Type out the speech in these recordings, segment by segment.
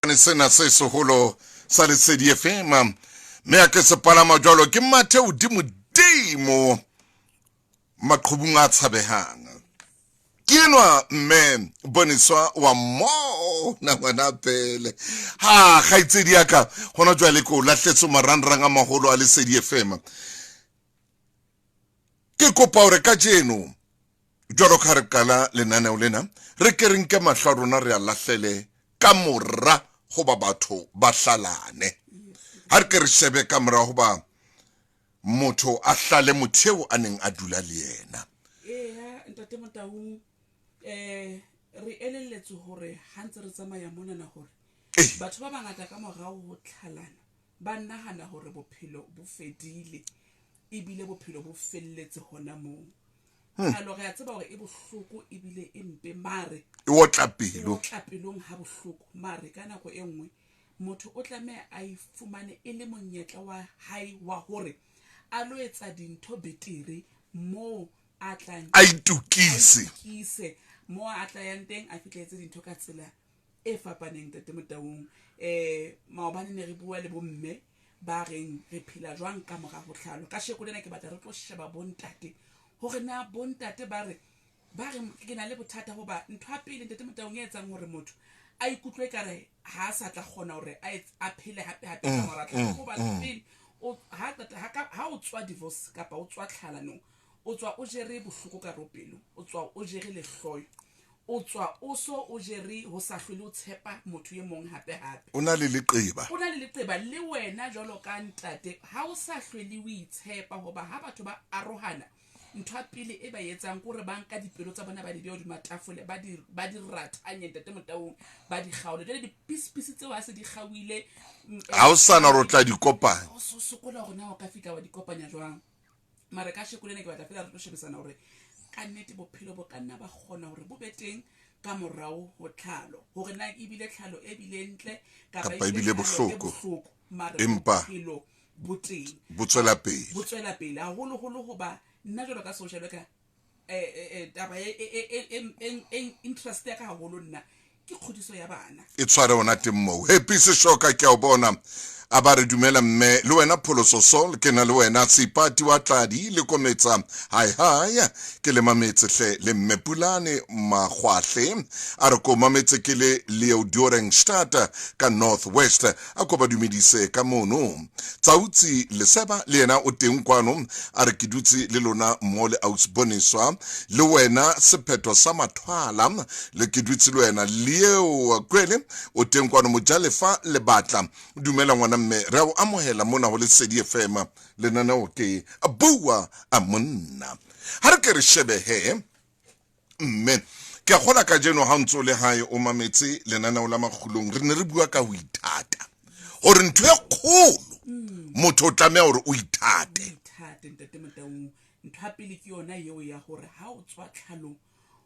Sena se seholo sa Lesedi FM me a ke sepalama jwalo ke mathe hodimo maqhubung a tshabehang ke enwa mme Boniswa wa mo na ngwana pele ha khaitsedi ya ka hona jwale ko lahletse marangrang a maholo a Lesedi FM ke kopa hore ka jeno jwalo ka re kala lenaneo lena re ke re nke mahlo a rona re a lahlele ka morra goba batho ba hlalane ha re ke re shebe ka mora goba motho a hlale motheo a neng a dula le yena ntate Motaung re elelletse hore ha ntse re tsamaya mona na hore batho ba bangata ka morao ho tlhalana ba nahana hore bophelo bo fedile ebile bophelo bo felletse hona moo alo re a tseba hore e bohloko ebile e mpe mare e otla pelo ha bohloko mare ka nako e nngwe motho o tlameha a ifumane e le monyetla wa hae wa hore a lo etsa dintho betere mo a tlang a itukise mo a tlayang teng a fitlhetse dintho ka tsela e fapaneng tate Motaung maobane ne re bua le bomme ba reng re phela jwang ka mora ho tlhalo ka sheko lena ke batla re tlo sheba bontate hore na bontate ba re ke na le bothata hoba ntho a pele tate Motaung e etsang hore motho a ikutlwe kare ha sa tla khona hore a phele hape ka mora tlhalo hoba pele ha o tswa divorce kapa o tswa tlhalanong o tswa o jere bohloko ka ropelo o tswa o jere le hloyo o tswa o so o jere ho sa hlwele o tshepa motho ye mong hape o na le leqeba le wena jwalo ka ntate ha o sa hlwele o itshepa hoba ha batho ba arohana ntho a pele e ba etsang gore ba nka dipelo tsa bona ba di beho di matafole ba di ratanye ntate Motaung ba di kgaole jwale di piece tseo a se di kgawile ha o sana rotla di kopanya o so sokola hore na o ka fika wa di kopanya jwang mara ka shekole ne ke batla fela re tlo shebisana hore ka nnete bophelo bo ka nna ba kgona hore bo be teng ka morao ho tlhalo hore na ebile tlhalo e bile ntle kapa ebile bohloko mara empa bophelo bo teng bo tswela pele haholo hoba nna jwalo ka social worker taba interest ya ka haholo nna ke kgodiso ya bana e tshware ona temmo happy se shoka ke a bona a ba re dumela mme le wena Pholoso Sol ke na le wena Seipati wa Tladi le kometsa hai ke le mametse hle le mme Pulane Magwahle a re ko mametse ke le Leo Doringstad ka Northwest a ko ba dumedise ka mono Tsautsi Leseba le yena o teng kwano a re ke dutse le lona mo le Boniswa le wena Sephetho sa Mathwala le ke dutse le wena Leo Kwele o teng kwano Mojalefa le batla dumela ngwana mme re o amohela mona ho Lesedi FM lenaneo ke a bua a monna ha re ke re shebe he mme ke a gola ka jeno ha ntso le hae o mametse lenaneo la magulong re ne re bua ka ho ithata hore ntho e kgolo motho o tlamea hore o ithate ntate Motaung ntho a pele ke yona eo ya hore ha o tswa tlhalong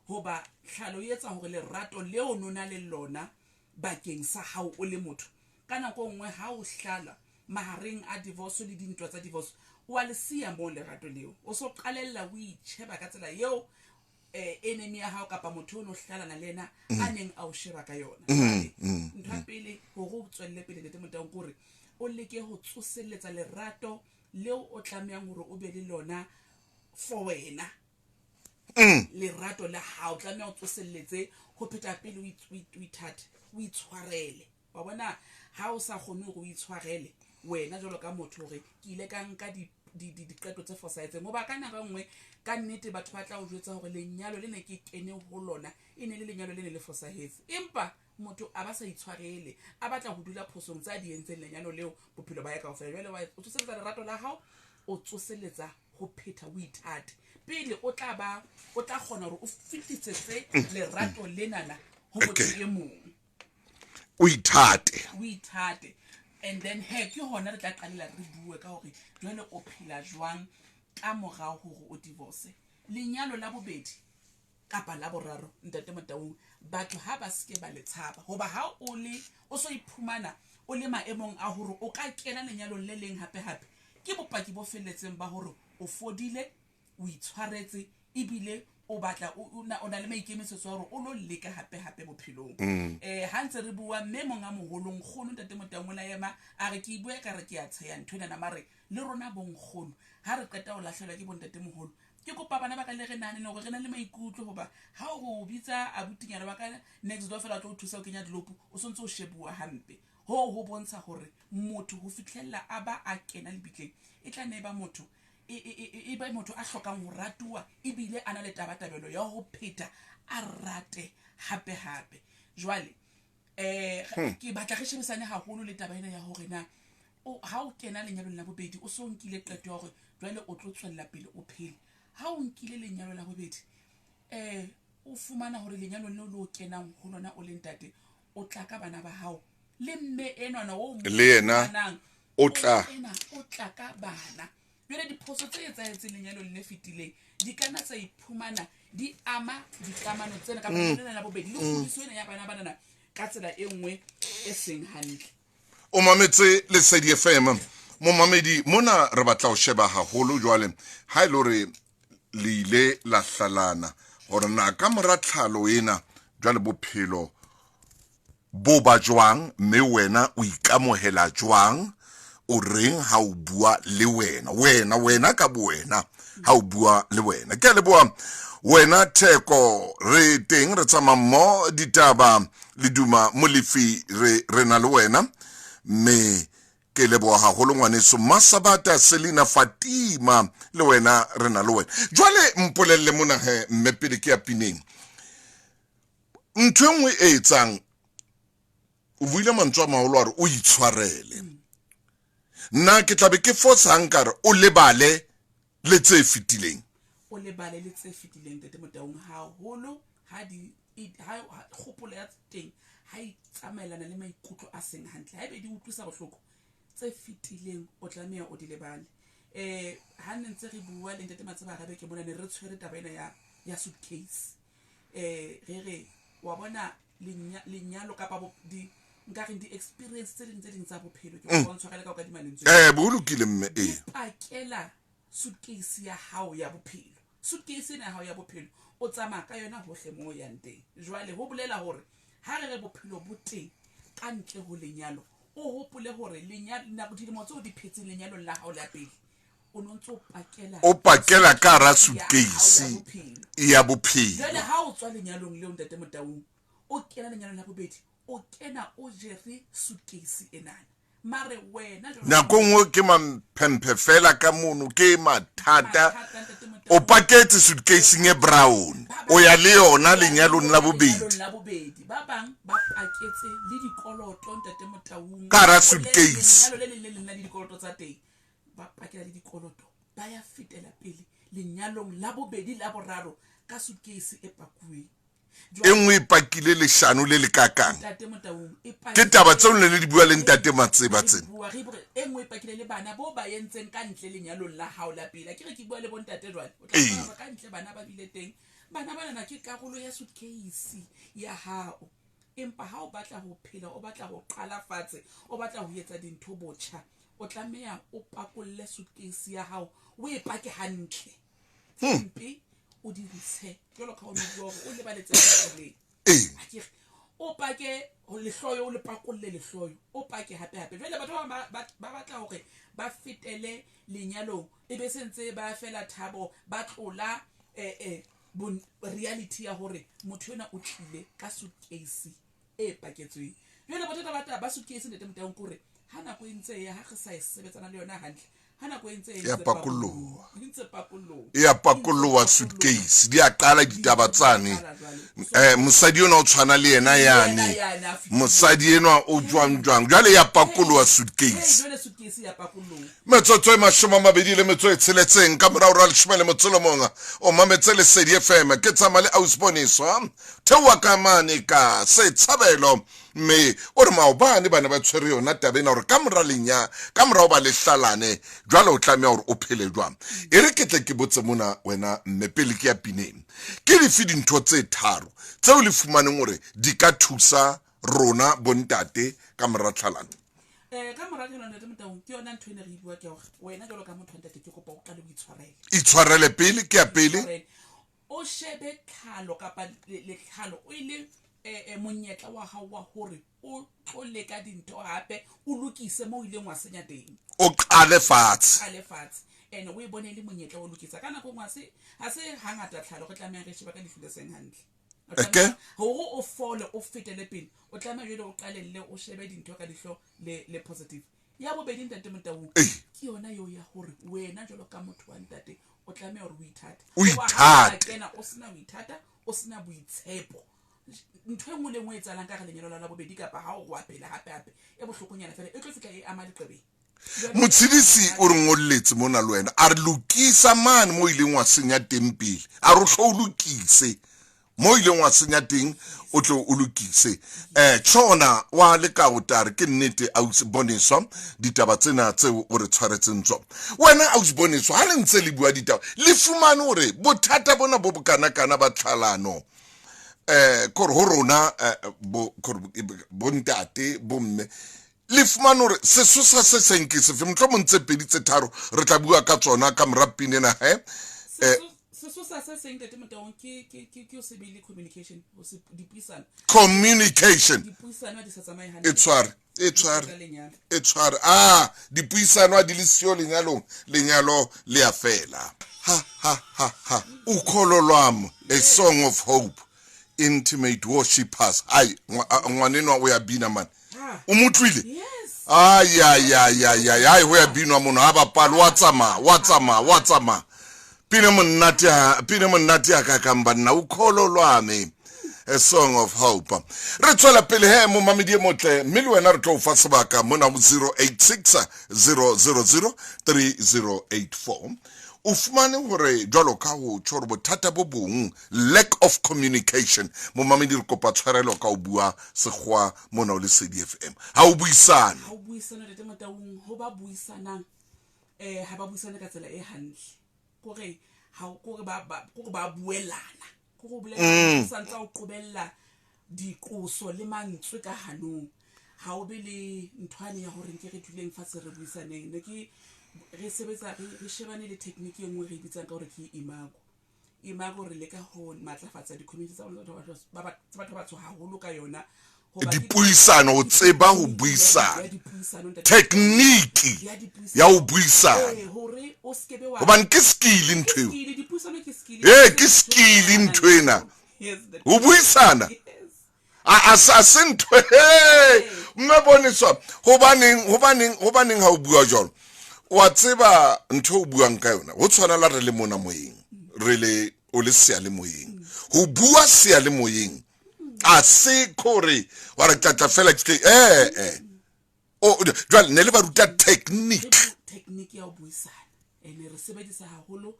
hoba tlhalo e etsa hore lerato leo nona le lona bakeng sa hao o le motho ka nako nngwe ha o hlala mahareng a divorce le dintwa tsa divorce o a le siya mo lerato leo o so qalella o itsheba ka tsela eo enemy ya hao kapa motho o no hlalana le yena a neng a o sheba ka yona ntho a pele hore o tswelle pele ntate Motaung gore o leke ho tsoselletsa lerato leo o tlamehang hore o be le lona for wena lerato la hao tlamehang o tsoselletse ho pheta pele o ithate o itshwarele wa bona ha o sa kgone go itshwarele wena jwalo ka motho hore ke ile ka nka diqeto tse fosahetseng moba ka nako nngwe ka nnete batho ba tla o jwetsa hore lenyalo le ne ke kene ho lona e ne le lenyalo le ne le fosahetse empa motho a ba sa itshwarele a batla ho dula phosong tsa di entseng lenyalo leo bophelo ba ya kaofela jwale o tsoselletsa lerato la hao o tsoselletsa ho pheta o ithate pele o tla kgona hore o fititsetse lerato lenana ho motho e mong o ithate and then ke hona re tla qalella re bue ka hore jwale o phela jwang ka morao hore o divorce lenyalo la bobedi kapa la boraro ntate Motaung batho ha ba ske ba le tshaba hoba ha o so iphumana o le maemong a hore o ka kena lenyalong le leng hape ke bopaki bo felletseng ba hore o fodile o itshwaretse ebile o batla o na le maikemisetso a gore o lo leka hape bophelong ha ntse re bua mme monga mogolong kgono ntate Motaung o la ema a re ke bua ka re ke a tsheya ntho ena mare le rona bonkgono ha re qeta o lahlelwa ke bontate mogolo ke kopa bana ba ka le re nane gore re na le maikutlo hoba ha o bitsa abutinyana ba ka next door fela tlo thusa o kenya dilopo o sontse o shebua hampe ho bontsha gore motho ho fitlhella a ba a kena le bitleng e tla ne ba motho e ba motho a hlokang ho ratua ebile ana le tabatabelo ya ho pheta a rate hape jwale ke batla re shebisane haholo le taba ena ya hore na ha o kena lenyalong la bobedi o so nkile qeto ya hore jwale o tlo tswella pele o phele ha o nkile lenyalo la bobedi o fumana hore lenyalong le o kenang ho lona o le ntate o tla ka bana ba hao le mme enwana o le yena o tla ka bana jwale diphoso tse etsahetseng lenyalong le fetileng di kana tsa iphumana di ama dikamano tsena ka bana la bobedi le kgodiso ena ya bana banana ka tsela e nngwe e seng hantle o mametse Lesedi FM mo mamedi mona re batla o sheba haholo jwale ha ile re le ile la hlalana gore na ka moratlhalo ena jwale bophelo bo ba jwang mme wena o ikamohela jwang o reng ha o bua le wena ka boena ha o bua le wena ke le bua wena Theko re teng re tsama mo ditaba le duma molefi re na le wena me ke le bua haholo ngwaneso Masabata Selina Fatima le wena re na le wena jwale mpolelle mona he mme pele ke ya pineng ntwe nngwe e etsang o buile mantswe a maholo a re o itshwarele nna ke tlabe ke force nkare o lebale le tse fitileng o lebale le tse fitileng tete Motaung haholo ha kgopolo ya teng ha e tsamaelana le maikutlo a seng hantle ha ebe di utlwisa bohloko tse fitileng o tlameha o di lebale ha ntse re bua le ntate Matseba Rabe ke bona ne re tshwere taba ena ya suitcase re wa bona lenyalo ka pa di nkare di experience tse ding tsa bophelo ke go bontshwa ka ka di manentswe bo lokile mme pakela suitcase ya hao ya bophelo suitcase ena hao ya bophelo o tsamaya ka yona hohle mo ya teng jwale ho bolela hore ha re bophelo bo teng ka ntle ho lenyalo o hopole hore lenyalo na go dilemo tse o di phetseng lenyalo la hao la pele o nontso o pakela ka ra suitcase ya bophelo jwale ha o tswa lenyalong le ntate Motaung o kena lenyalong la bobedi o kena o jere suitcase enana mare wena nako nngwe ke mampempe fela ka mono ke mathata o paketse suitcase e brown o ya le yona lenyalong la bobedi ba bang ba paketse le dikoloto ntate Motaung ka ra suitcase lenyalo le leng le dikoloto tsa teng ba pakela le dikoloto ba ya fetela pele lenyalong la bobedi la boraro ka suitcase e pakuweng engwe pakile le shano le kakang ntate Motaung ke taba tseo le di bua le ntate Matseba tsena engwe pakile le bana bo ba yentseng ka ntle lenyalong la hao la pele ke re ke bua le bontate jwale o tla ba ka ntle bana ba bile teng bana bana ke karolo ya suitcase ya hao empa ha o batla ho phela o batla ho qala fatshe o batla ho etsa dintho botjha o tlameha o pakolle suitcase ya hao o e pake hantle mpe o di ntshe jolo ka o no o le baletse le akere o pake le hloyo o le pakolle le hloyo o pake hape jwale batho ba batla hore ba fetele lenyalong e be sentse ba fela thabo ba tlola reality ya hore motho yona o tlile ka suitcase e paketsweng jwale batho ba suitcase nete Motaung kore ha nako e ntse ya ha re sa sebetsana le yona hantle hana go entse ya pakolowa suitcase di a qala ditaba tsane mosadi ona o tshwana le yena yane mosadi ena o jwang jwale ya pakolowa suitcase metsotso e 26 ka morao ra leshome motselomonga o mametse Lesedi FM ke tsama le Ausboniswa thewa ka mane ka se tshabelo me o re maobane bana ba tshwere yona tabena hore ka morao ba lehlalane jwale o tlamea hore o phele jwang e re ke tle ke botse mona wena mme pele ke ya pineng ke dife dintho tse tharo tseo le fumaneng hore di ka thusa rona bontate ka moratlhalano ka moratlhalano ntate Motaung ke yona ntho ene re bua ke hore wena jalo ka motho ntate ke kopa o qale o itshwarele pele ke ya pele o shebe tlhalo kapa le tlhalo o ile monyetla wa hao wa hore o leka dintho hape o lokise mo ile ngwa senya teng o qale fatshe ene o e bone le monyetla o lokisa kana go ngwa se ha se hangata tlhalo go tlamela re sheba ka difile seng hantle okay hore o fole o fetele pele o tlamela jole o qalelle o shebe dintho ka dihlo le positive ya bobedi ntate Motaung ke yona yo ya hore wena jolo ka motho wa ntate o tlamela hore o ithate kena o sina o ithata o sina boitshepo ntho engwe le ngwe etsalang ka re lenyalo la bobedi kapa ha o apela hape e bohlokonyana fela e tlo fitla e ama diqebeng motshedisi o re ngolletse mona le wena a re lokisa mane mo ileng wa senya teng pele a re tlo lokise mo ileng wa senya teng o tlo o lokise tshona wa le ka utare ke nnete a Boneswa ditaba tsena tse o re tshwaretseng tsona wena a Boneswa ha le ntse le bua ditaba le fumane hore bothata bona bo bokana ba tlhalano kore ho rona bo ntate bo mme le fumane hore sesosa se senke se fe motho mo ntse pedi tse tharo re tla bua ka tsona ka morapine na sesosa se seng ntate Motaung ke o se bile communication o se dipuisano dipuisano di sa tsamaye hantle e tshware dipuisano di le sio lenyalo le a fela ha ukholo lwami a song of hope intimate worshipers ai ngwanenwa o ya bina man o motlwile ai ho ya binwa mono ha bapalo wa tsama pine monnati aka kamba nna ukholo lwami a song of hope re tswela pele he mo mamedi motle mme le wena re tlo fa sebaka mona mo 086 000 3084 o fumane hore jwalo ka ho tshoro bothata bo bong lack of communication mo mamedi re kopa tshwarelo ka o bua segwa mona o le CDFM ha o buisana ntate Motaung ho ba buisanang ha ba buisana ka tsela e hantle kore ha kore ba buelana kore buelana santsa o qobella diqoso le mantswe ka hanong ha o be le nthwane ya hore nke re thuleng fa se re buisaneng ne ke re sebetsa re shebane le technique engwe re bitsang ka hore ke imago re leka ho matlafatsa di-community tsa batho ba tsho haholo ka yona dipuisano o tseba ho buisana technique ya ho buisana hobane ke skill ntho ke skill ntho ena ho buisana a se ntho mme Boneswa hobaneng ha o bua jalo wa tseba ntho o buang ka yona ho tshwana re le mona moyeng re le o le sia le moyeng ho bua sia le moyeng a se kore wa re tlatla fela ke o jwale ne le ba ruta technique ya ho buisana ene re sebedisa haholo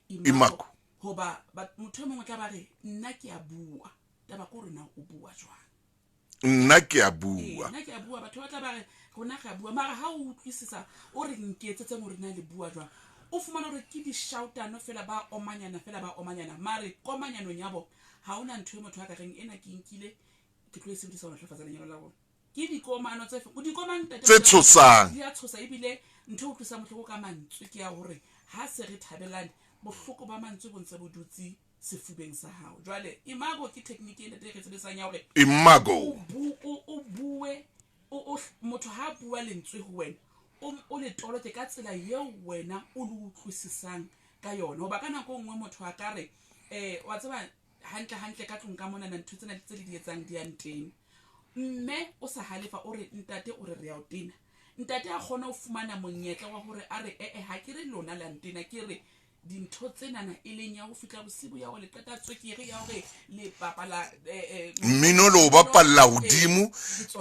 imako hoba motho mongwe tla ba re nna ke a bua taba ko rena o bua jwang nna ke a bua batho ba tla ba re rona ga bua mara ha o utlwisisa o re nketsetse mo rena le bua jwang o fumana hore ke di shoutano fela ba omanyana mare komanyanong ya bo ha ona ntho e motho a ka reng ena ke inkile ke tlo sebedisa ho hlafatsa lenyalo la bona ke dikomano tse o dikomang tse tshosang di a tshosa ebile ntho o tlisa motlhoko ka mantswe ke ya hore ha se re thabelane bohloko ba mantswe bo ntse bo dutse sefubeng sa hao jwale imago ke technique ena re sebetsang ya hore imago o bue motho ha bua lentswe ho wena o le tolote ka tsela yeo wena o le utlwisisang ka yona hoba ka nako nngwe motho a ka re wa tseba hantle ka tlong ka mona na ntho tsena tse di etsang di anteng mme o sa halefa o re ntate o re ya o tena ntate a khona o fumana monyetla wa hore a re ha ke re lona la ntena ke re dintho tsenana e leng ya ho fitla bosibu ya ho le qeta tswekere ya hore le papala mmino lo bapalla hodimo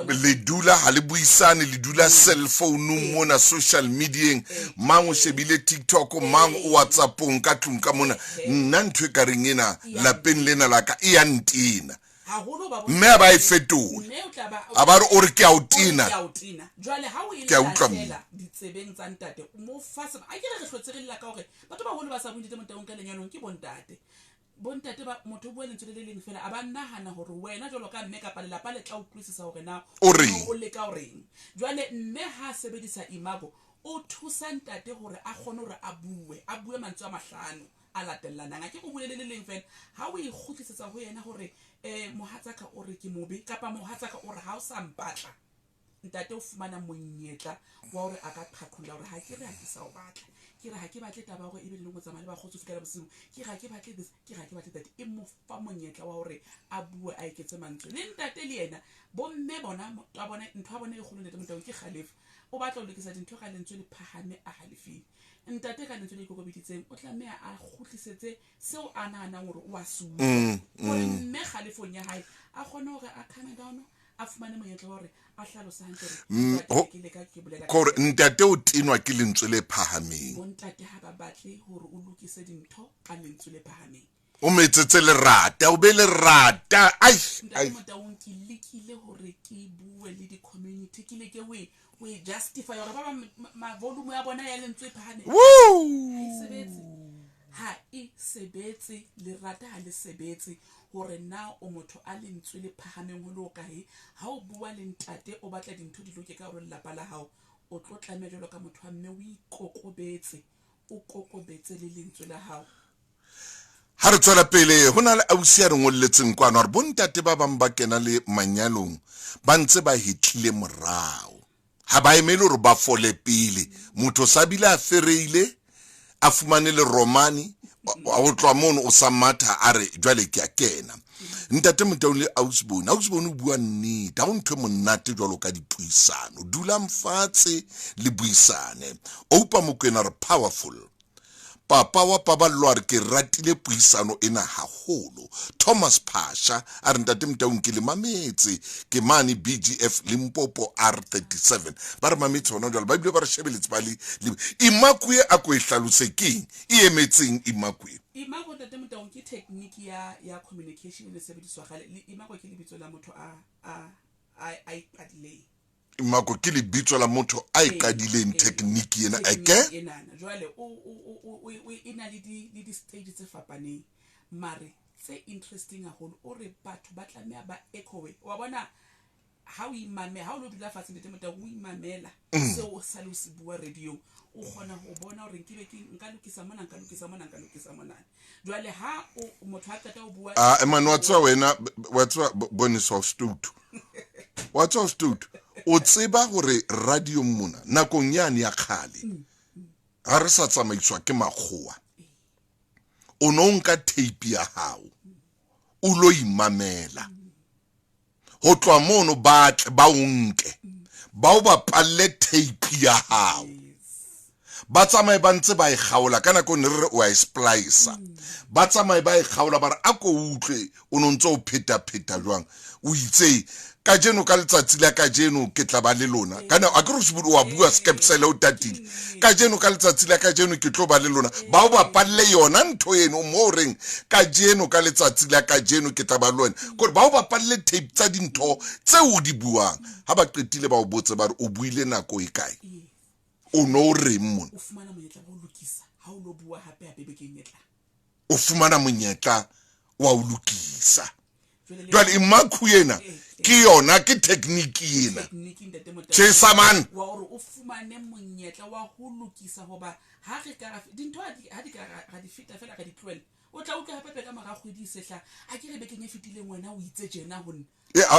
le dula ha le buisane le dula cell phone mona social media mang o shebile TikTok mang o WhatsAppong ka tlung ka mona nna ntwe ka reng ena lapeng lena la ka e ya ntena mme ba e fetole a ba re o re ke a o tina jwale ha o ile la ditsebeng tsa ntate mo fase a ke re hlotse re lla ka hore batho ba holo ba sa bundite Motaung ka lenyalong ke bontate ba motho bua lentswe le leng fela a ba nahana hore wena jwalo ka mme kapa lelapa le tla utlwisisa hore na o le ka hore jwale mme ha sebedisa imago o thusa ntate hore a khone hore a bue mantswe a mahlano a latellanang a ke go bolele le leng fela ha o ikgutlisetsa ho yena hore mohatsaka o re ke mobe kapa mohatsaka o re ha o sa mpatla ntate o fumana monyetla wa hore a ka qhaqholla hore ha ke re ha ke sa o batla ke re ha ke batle taba hore ebe le go tsamaya le ba khotso fika bosiu ke ga ke batle this ke ga ke batle that e mo fa monyetla wa hore a bue a iketse mantswe le ntate le yena bomme bona a bona ntho a bona e kholo nete motao ke Khalefa o batla ho lokisa dintho ka lentswe le phahame a halefile ntate ka lentswe le ikokobeditseng o tlameha a khutlisetse seo a nahanang hore o a sua hore mme Khalefong ya hae a kgone hore a calm down a fumane monyetla hore a hlalosa hantle ke le ka ke bolela gore ntate o tinwa ke lentswe le phahameng bontate ha ba batle hore o lokise dintho ka lentswe le phahameng o metsetse lerata o be lerata ai motaung ke lekile hore ke bue le di community ke le ke we justify hore ba ma volume ya bona ya lentswe phahame ha e sebetse lerata ha le sebetse hore na o motho a lentswe le phahameng ho lo kae ha o bua le ntate o batla dintho di loke ka hore lapa la hao o tlo tlameha jalo ka motho wa mme o kokobetse le lentswe la hao ha re tswela pele ho na le ausi ya re ngolletseng kwana hore bontate ba bang ba kena le manyalong ba ntse ba hitlile morao ha ba emele hore ba fole pele motho sa bile a fereile a fumane le romani wa o tloa mono o sa matha a re jwale ke a kena ntate Motaung le Ausbone o bua nnete ha o ntho monate jwalo ka dipuisano dula mfatse le buisane Oupa Mokoena re powerful papa wa Paballo a re ke ratile puisano ena haholo Thomas Phasha a re ntate Motaung ke le mametse ke mane BGF Limpopo R37 ba re mametse hona jwale ba bile ba re shebeletse ba le Imakwe a ko e hlalosekeng e emetseng Imakwe ntate Motaung ke technique ya communication le sebediswa gale Imakwe ke lebitso la motho a ipadileng Imakwe ke lebitso la motho a ikadileng technique ena enana jwale o ina le di stage tse fapaneng mare tse interesting haholo o re batho ba tlameha ba echowe wa bona ha o imamela ha o lo dula fatshe ntate Motaung o imamela seo sa lo se bua radio o kgona ho bona hore ke be ke nka lokisa mona jwale ha o motho a qeta o bua man watswa wena watswa Boniswa Stutu watswa Stutu o tseba hore radio mona nakong yane ya khale ha re sa tsamaiswa ke makgowa o no nka tape ya hao o lo imamela ho tloa mono ba unke ba o ba palle tape ya hao ba tsamaye ba ntse ba e kgaola kana ko ne re o a splice ba tsamaye ba e kgaola ba re a ko utlwe o no ntse o pheta jwang o itse ka jeno ka letsatsi la ka jeno ke tla ba le lona kana a ke re se wa bua skepsele o tatile ka jeno ka letsatsi la ka jeno ke tlo ba le lona ba o ba palle yona ntho eno mo reng ka jeno ka letsatsi la ka jeno ke tla ba le lona gore ba o ba palle tape tsa dintho tse o di buang ha ba qetile ba o botse ba re o buile nako e kae o no re mona o fumana monyetla wa ho lokisa ha o lo bua hape bekeng e tlang o fumana monyetla wa ho lokisa jwale Imakwe ena ke yona ke technique ena tse saman wa hore o fumane monyetla wa ho lokisa hoba ha re ka dintho ha di ka di feta fela ka di tloela o tla utlwa hape ka mara kgwedi sehla a ke re bekeng e fetileng wena o itse jena honna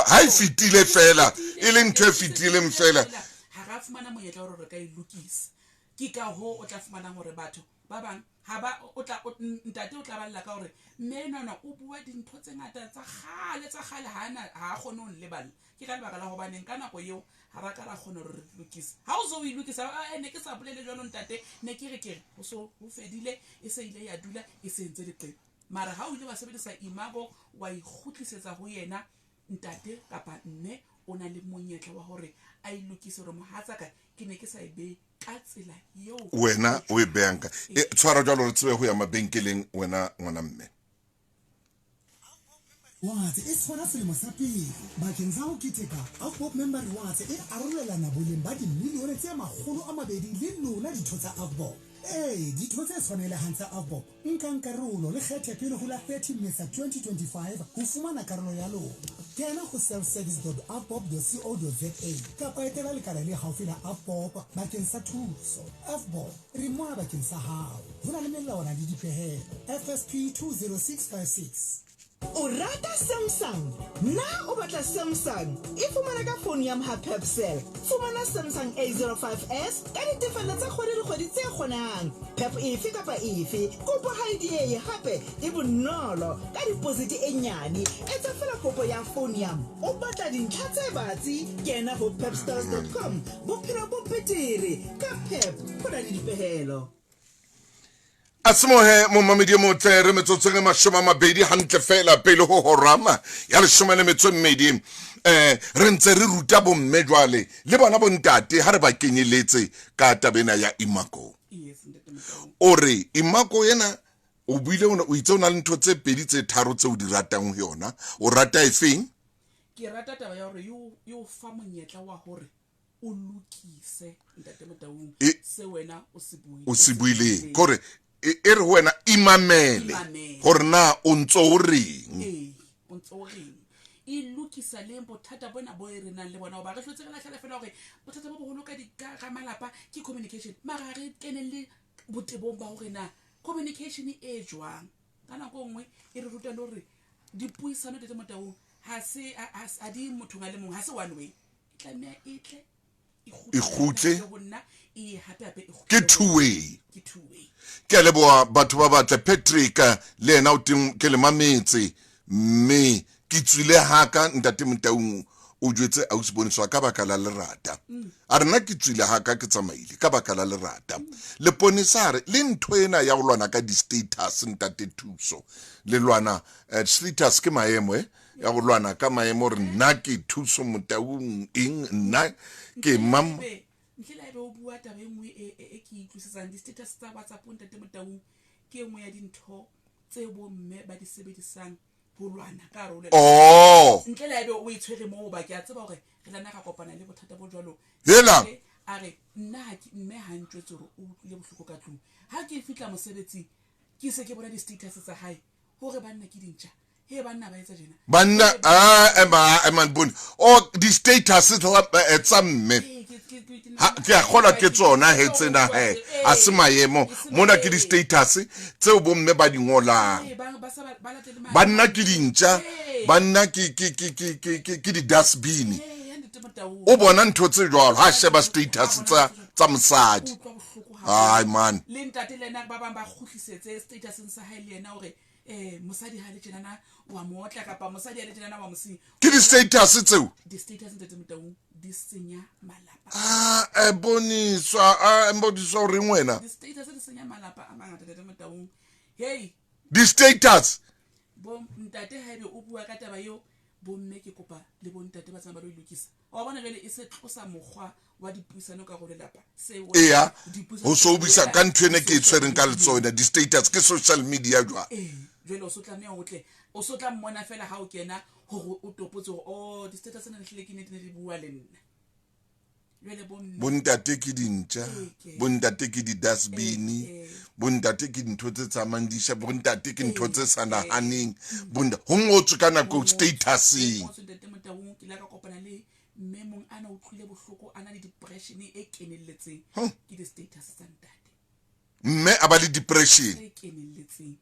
ha e fitile fela e leng ntho e fitileng fela ha ra fumana monyetla hore re ka e lokisa ke ka ho o tla fumana hore batho ba bang ha ba ntate o tla balla ka hore mme nona o bua dintho tse ngata tsa khale ha kgone ho lebala ke ka lebaka la ho baneng ka nako eo ha ba ka ra kgona hore re lokisa ha o zo o ilokisa ne ke sa bolele jwalo ntate ne ke re ho so ho fedile e se ile ya dula e se ntse leqe mara ha o ile ba sebedisa Imago wa ikgutlisetsa ho yena ntate kapa mme o na le monyetla wa hore a ilokise hore mohatsaka ke ne ke sa ebe ka tsela eo wena o e beanka tshwara jalo re tsebe ho ya mabenkeleng wena ngwana mme Watse e tshwana selemo sa pele bakeng sa ho keteka Afbob member rewards e arolelana boleng ba dimilione tse 200 le lona ditho tsa Afbob ditho tse tshwanelehang tsa Afbob nkang karolo le kgethe pele ho la 30 Mmesa 2025 ho fumana karolo ya lona kena go selfservice.avbob.co.za kapa etela lekala le gaufi la avbob bakeng sa thuso. Avbob re moa bakeng sa hao. Ho na le melawana le dipehelo. FSP 20656. O rata Samsung? Na o batla Samsung? E fumana ka phone ya mha Pepcell. Fumana Samsung A05s ka ditefello tsa kgwedi le kgwedi tse kgonang. Pep efe kapa efe. Kopo ha e hape e bonolo ka deposit e nyane. Etsa fela kopo ya phone ya. O batla dintlha tse batsi, kena ho pepstars.com. Bophelo bo betere ka Pep ho na le dipehelo. Asmohe mo mamedi mo tle re metsotso e mashoma mabedi hantle fela pele ho horama ya leshome le metso mmedi re ntse re ruta bo mme jwale le bona bo ntate ha re ba kenyeletse ka tabena ya imako ore imako yena o buile o itse ona le ntho tse pedi tse tharo tse o di ratang ho yona o rata efeng ke rata taba ya hore yo fa monyetla wa hore o lukise ntate Motaung se wena o se buile kore e re wena imamele gore na o ntso o reng o ntso o reng e lukisa le bothata bona bo re nang le bona ba re hlotse re lahlela fela hore bothata bo boholo ka malapa ke communication mara re keneng le botebong ba hore na communication e jwang kana go ngwe e re ruta le hore dipuisano tse Motaung ha se a di motho ga le mong ha se one way tlamea etle e khutle e hape ke two way ke ke leboa batho ba batle Patrick le ena o ting ke le mametse mme ke tswile haka ntate Motaung o jwetse a usiboniswa ka baka la lerata a rena ke tswile haka ke tsamaile ka baka la lerata le ponisare le ntho ena ya go lwana ka di status ntate thuso le lwana status ke maemo ya go lwana ka maemo re nna ke thuso Motaung eng nna ke mam ntlhela ebe o bua taba e nngwe e ke itlwisetsang di-status tsa WhatsApp ntate Motaung ke nngwe ya dintho tse bo mme ba di sebedisang ho lwana ka role ntlhela ebe o itshwere mo ba ke a tseba hore re lana ka kopana le bothata bo jwalo hela a re nna ha ke mme ha ntjwetse hore o le bohloko ka tlung ha ke fitla mosebetsing ke se ke bona di-status tsa hae hore banna ke dintja he banna ba etsa jena banna ema bon o di status tsa mme ke a gola ke tsona he tsena he a se maemo mona ke di status tseo bo mme ba di ngolang banna ke dintja banna ke di dustbin o bona ntho tse jwalo ha sheba status tsa mosadi ai man le ntate lena ba bang ba khutlisetse status sa hae le yena hore mosadi ha le tjena wa motla kapa mosadi ha le tjena wa mosi ke di status tseo di status ntate Motaung di senya malapa embodiswa re ngwena di status di senya malapa a mangata ntate Motaung hey di status bo ntate ha ebe o bua ka taba yo bo mme ke kopa le bo ntate ba tsama ba lo ilukisa wa bona jale e se tlosa mokgwa wa dipuisano ka go lelapa se ea ho so bisa ka nthwene ke tshwereng ka letsona di status ke social media jwa jwale o sotla mme o tle o sotla mmona fela ha o kena hore o topotse hore di status na hlile ke ne di bua le nna jwale bo ntate ke dintja bo ntate ke di dustbin bo ntate ke ntho tse tsamandisha bo ntate ke ntho tse sana haning bunda ho ngotswe kana ko statusing ntate Motaung ke la ka kopana le mme mong ana o tlile bohloko ana le depression e kenelletseng ke di status tsa ntate mme a ba le depression e kenelletseng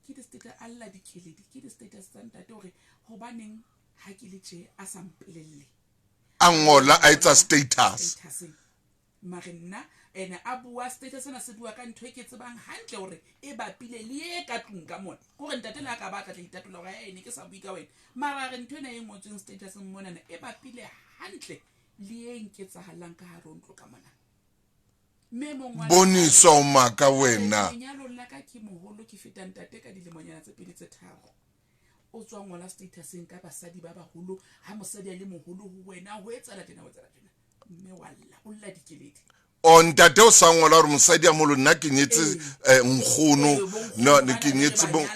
ke di status alla di keledi ke di status tsa ntate hore hobaneng ha ke le tje a sa mpelelle angola a etsa status mare nna ene a bua status na se bua ka ntho e ke tsebang hantle hore e bapile le e ka tlung ka mona gore ntate la ka batla tla itatola ga ene ke sa bui ka wena mara re ntho ena e ngotsweng status mona e bapile hantle le e nketsahalang ka hare ntlo ka mona mme mongwa bonisa o maka wena nyalo la ka ke moholo ke feta ntate ka dilemonyana tse pedi tse tharo o tswa ngola statuseng ka basadi ba baholo ha mosadi a le moholo ho wena ho etsa la tjena mme walla o la dikeledi on ntate o sa ngola hore mosadi a molo nna ke nyetse nkgono no ke nyetse bon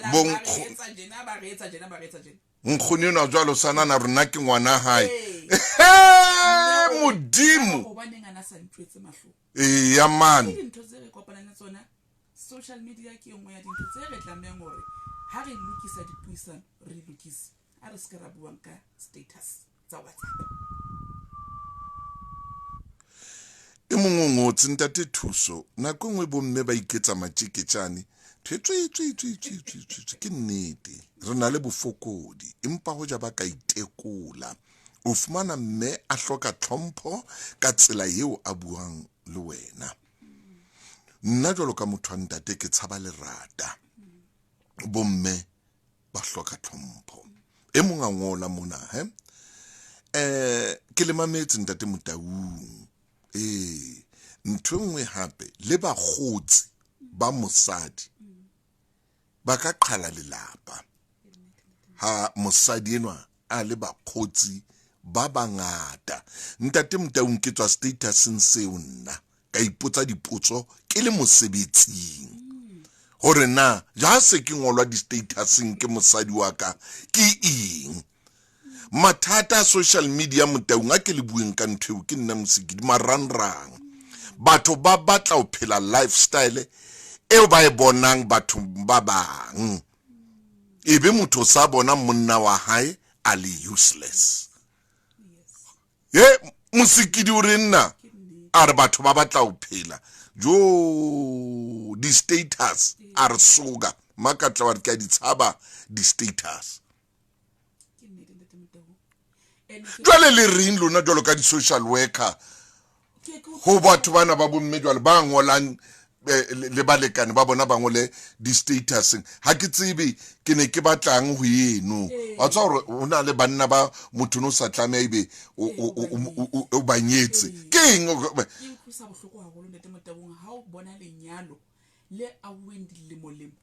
nkgono na jwalo sana na rona ke ngwana hae modimo o baneng ana sa ntwetse mahlo ya man dintho tse re kopana le tsona social media ke nngwe ya dintho tse re tlamehang hore ha re lokisa dipuisano re lokise a re se ke ra buang ka status tsa WhatsApp. e mongongotsi ntate Thuso nako nngwe bomme ba iketsa matjeketjane ke nnete re na le bofokodi empa ho ja ba ka itekola o fumana mme a hloka tlhompho ka tsela eo a buang le wena. Nna jwalo ka motho wa ntate ke tshaba lerata bomme ba hloka tlhompho e mong a ngola mona ke le mametse ntate Motaung ntho nngwe hape le bakgotsi ba mosadi ba ka qhala lelapa ha mosadi enwa a le bakgotsi ba bangata. Ntate Motaung ke tswa statuseng seo nna ka ipotsa dipotso ke le mosebetsing hore na ja se ke ngolwa di statuseng ke mosadi wa ka ke eng mathata social media Motaung a ke le bueng ka ntho ke nna Mosikidi marangrang batho ba batla ho phela lifestyle eo ba e bonang batho ba bang ebe motho sa bona monna wa hae a le useless. Mosikidi o re nna a re batho ba batla ho phela jo di status a re soga makatla wa ke a di tshaba di status jwale le reng lona jwalo ka di social worker ho batho bana ba bomme jwale ba ngolang le balekane ba bona ba ngole di status ha ke tsebe ke ne ke batlang ho eno wa tswa hore ona le banna ba motho no sa tlameha ibe o banyetse ke eng ke sa bohloko haholo ntate Motaung ha o bona lenyalo le a wendile molemo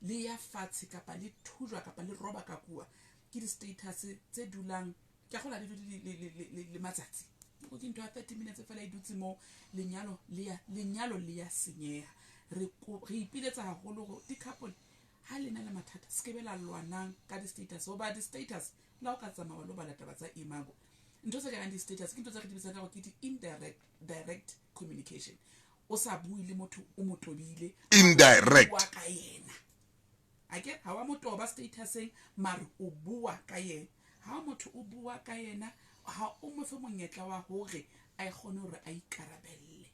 le ya fatshe kapa le thujwa kapa le roba ka kuwa ke di status tse dulang ke a gola le matsatsi go ke ntho ya 30 minutes fela e dutse mo lenyalo le ya senyeha re ipiletsa haholo go di couple ha le na le mathata se ke bela lwanang ka di status ho ba di status la o ka tsamaya lo bala taba tsa imago ntho tse ka di status ke ntho tse re di bitsa ka go ke di direct communication o sa bui le motho o motobile indirect wa ka yena ake ha wa motho ba statuseng mare o bua ka yena ha motho o bua ka yena ha o mo fe monyetla wa hore a ikgone hore a ikarabelle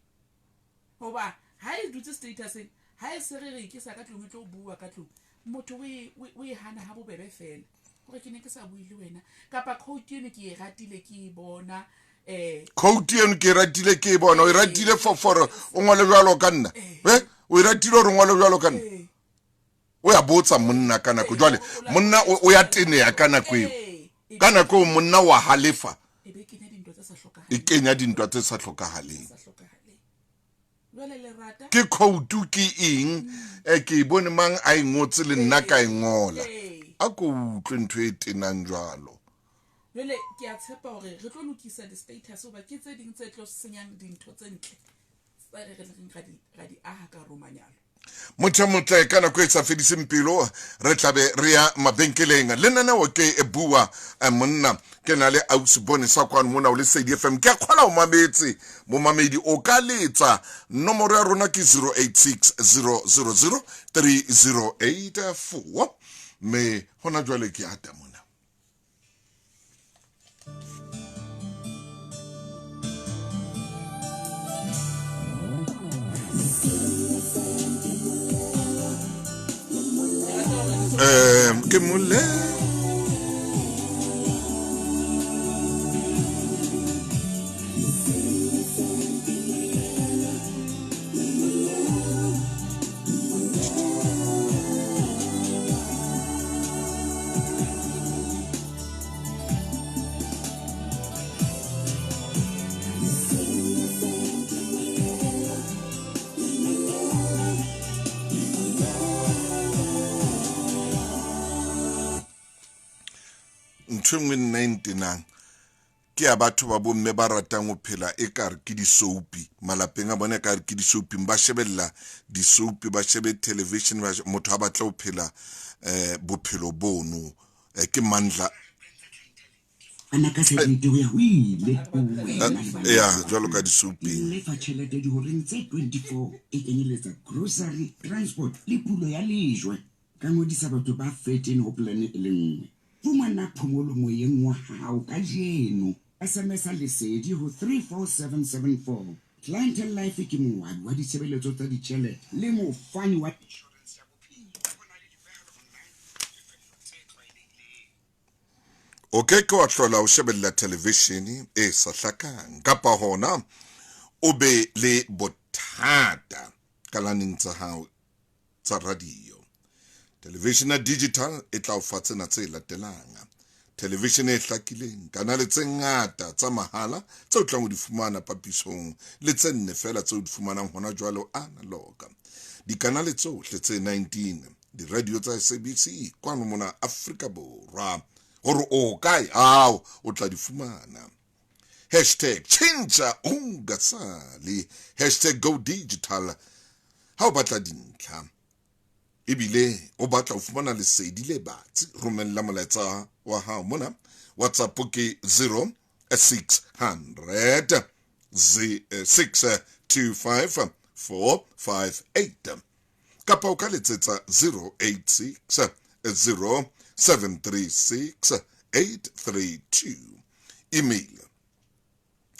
hoba ha e dutse statuseng ha e se re ke sa ka tlong tlo bua ka tlong motho we hana ha bobebe fela hore ke ne ke sa bui le wena kapa quote eno ke e ratile ke e bona quote eno ke e ratile ke e bona o e ratile for o ngole jwalo ka nna o e ratile hore ngole jwalo ka nna o ya botsa monna kana go jwale monna o ya tenea kana go kana go monna wa halefa e kenya dintwa tse sa hlokahaleng ke khoutu ke eng ke bone mang a ingotse le nna ka ngola a go utlwe ntho e tenang jwalo jwale ke a tshepa hore re tlo lokisa di status hoba ke tse ding tse tlo senyang dintho tse ntle tsa re ga di aha ka romanyalo motho motle kana go etsa fediseng pelo re tlabe re ya mabenkeleng le nana o ke e bua monna ke na le ausi bone sa kwana mona o le Sedi FM ke a khola o mametse mo mamedi o ka letsa nomoro ya rona ke 086 000 3084 me hona jwale ke ata mona que mole ntshwe 99 ke a batho ba bomme ba ratang go phela e kare ke di soapy malapeng a bone ka re ke di soapy ba shebella di soapy ba shebe television motho a batla go phela bophelo bono ke Mandla ana ka se dinte go ya ho ile ya jwalo ka di soapy le fa tšhelete di horeng tse 24 e kenyeletsa grocery transport le pulo ya lejwe ka ngodisa batho ba 13 ho plane e le nngwe fumana phomolo moyeng wa hao ka jeno. SMS lesedi ho 34774. Clientele Life ke mongwabi wa ditshebeletso tsa ditjhelete le mofani wa insurance ya bophelo. Bona le dipehelo online tse tlwaelehileng. Okay, ke wa hlola o shebella television e sa hlakang kapa hona o be le bothata ka laning tsa hao tsa radio. Television digital e tla o fa tsena tse latelang. Television e hlakileng kanale tse ngata tsa mahala tse o tlang ho di fumana papisong le tse nne fela tse o di fumanang hona jwalo analog. Dikanale tsohle tse 19 di radio tsa SABC kwano mona Afrika Borwa. Hore o kae ao o tla di fumana. #chincha ungasali #go digital ha o batla dintlha ebile o batla ho fumana lesedi le batsi romella molaetsa wa hao mona WhatsApp ke 0600 625 458 kapa o ka letsetsa 086 0736 832. Email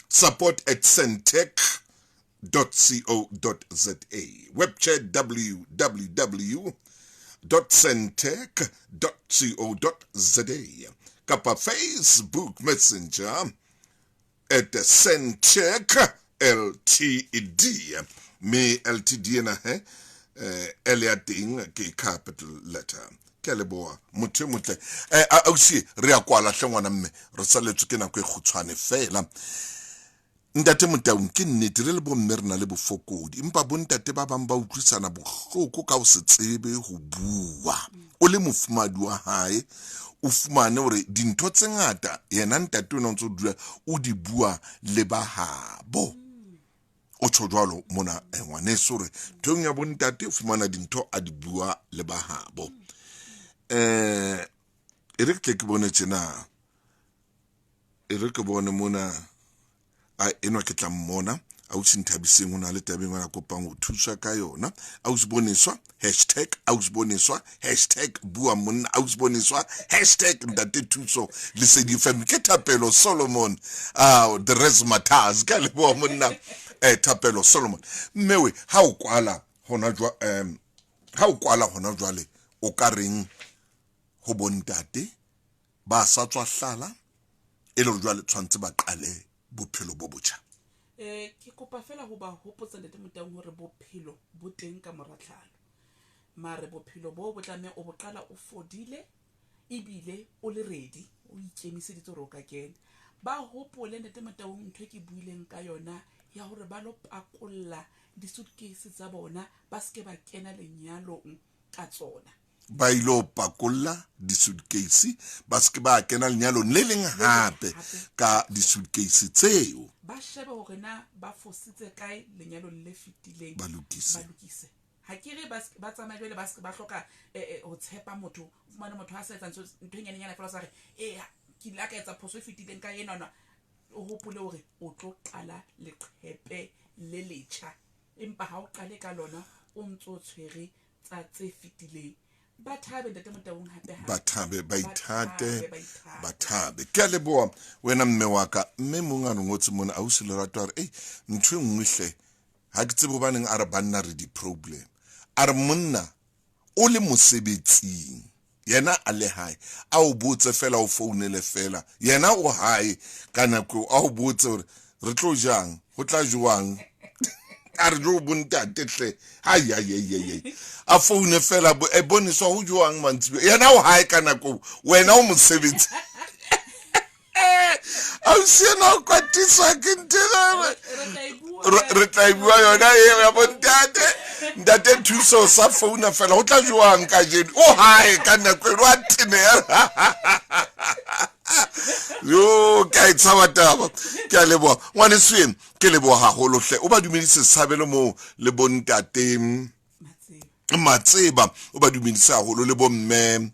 support@sentech.co.za. Webchat www.sentech.co.za. Kapa Facebook Messenger @sentech Ltd. Me Ltd na he Eliating ke capital letter. Keleboa motho motle ausi re ya kwala hlengwana mme re saletswe ke nako e khutshwane fela. Ntate Motaung ke nnete re le bo mme rena le bofokodi empa bontate ba bang ba utlwisana bohloko ka o se tsebe ho bua. O le mofumadi wa hae o fumane hore dintho tse ngata yena ntate o ntse o dula o di bua le ba habo. O tshojwalo mona ngwaneso re thong ya bontate o fumana dintho a di bua le ba habo. E re ke bone tjena e re ke bone mona a enwa ke tla mmona a utsinthabiseng ona le tabeng wa kopang o thusa ka yona a usiboniswa #ausiboniswa #bua monna a usiboniswa #ntate thuso le se di fam ke Thapelo Solomon the resmatas ka le bua monna Thapelo Solomon mmewe ha o kwala hona jwale o ka reng ho bontate ba sa tswa hlala e le jwale tshwantse ba qale bophelo bo botjha. Ke kopa fela ho ba hopotsa Ntate Motaung hore bophelo bo teng ka moratlhalo mare bophelo bo botlame o boqala o fodile ebile o le ready o ikemiseditse hore o ka kena ba hopole Ntate Motaung ntho ke buileng ka yona ya hore ba lo pakolla di suitcase tsa bona ba ske ba kena lenyalong ka tsona. Ba ilo pakolla di suitcase ba ske ba kena lenyalong le leng hape ka di suitcase tseo ba shebe hore na ba fositse kae lenyalong le fitileng ba lokise ha ke re ba tsamaya jwale ba hloka ho tshepa motho fumana motho ha sa etsa ntho nyenyana fela sa re ke la ka etsa phoso e fitileng ka yena o hopole hore o tlo qala leqhepe le letjha empa ha o qale ka lona o ntso tshwere tsa tse fitileng. Bathabe Ntate Motaung hape bathabe ke a leboa wena mme wa ka mme mongano ngotse mona a usi lerato re ntho engwe hle ha ke tsebo baneng a re banna re di problem a re monna o le mosebetsing yena a le hae a o botse fela o founele fela yena o hae kana ko a o botse hore re tlo jang ho tla jwang a re jo bontate hle ai a phone fela e boniswa ho jwang mantsibe yena o hae kana ko wena o mosebetsi a usiena o kwatiswa ke ntele re tla bua yona ya bontate ntate thuso sa phone fela ho tla jwang ka jeno o hae kana ko wa tine yo ka itsawa taba ke a leboa ngwane sweng ke leboa haholo hle o ba dumedise sabelo mo le bontate Matseba o ba dumedise haholo le bomme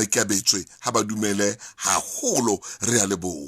ke abetswe ha ba dumele haholo re a leboa.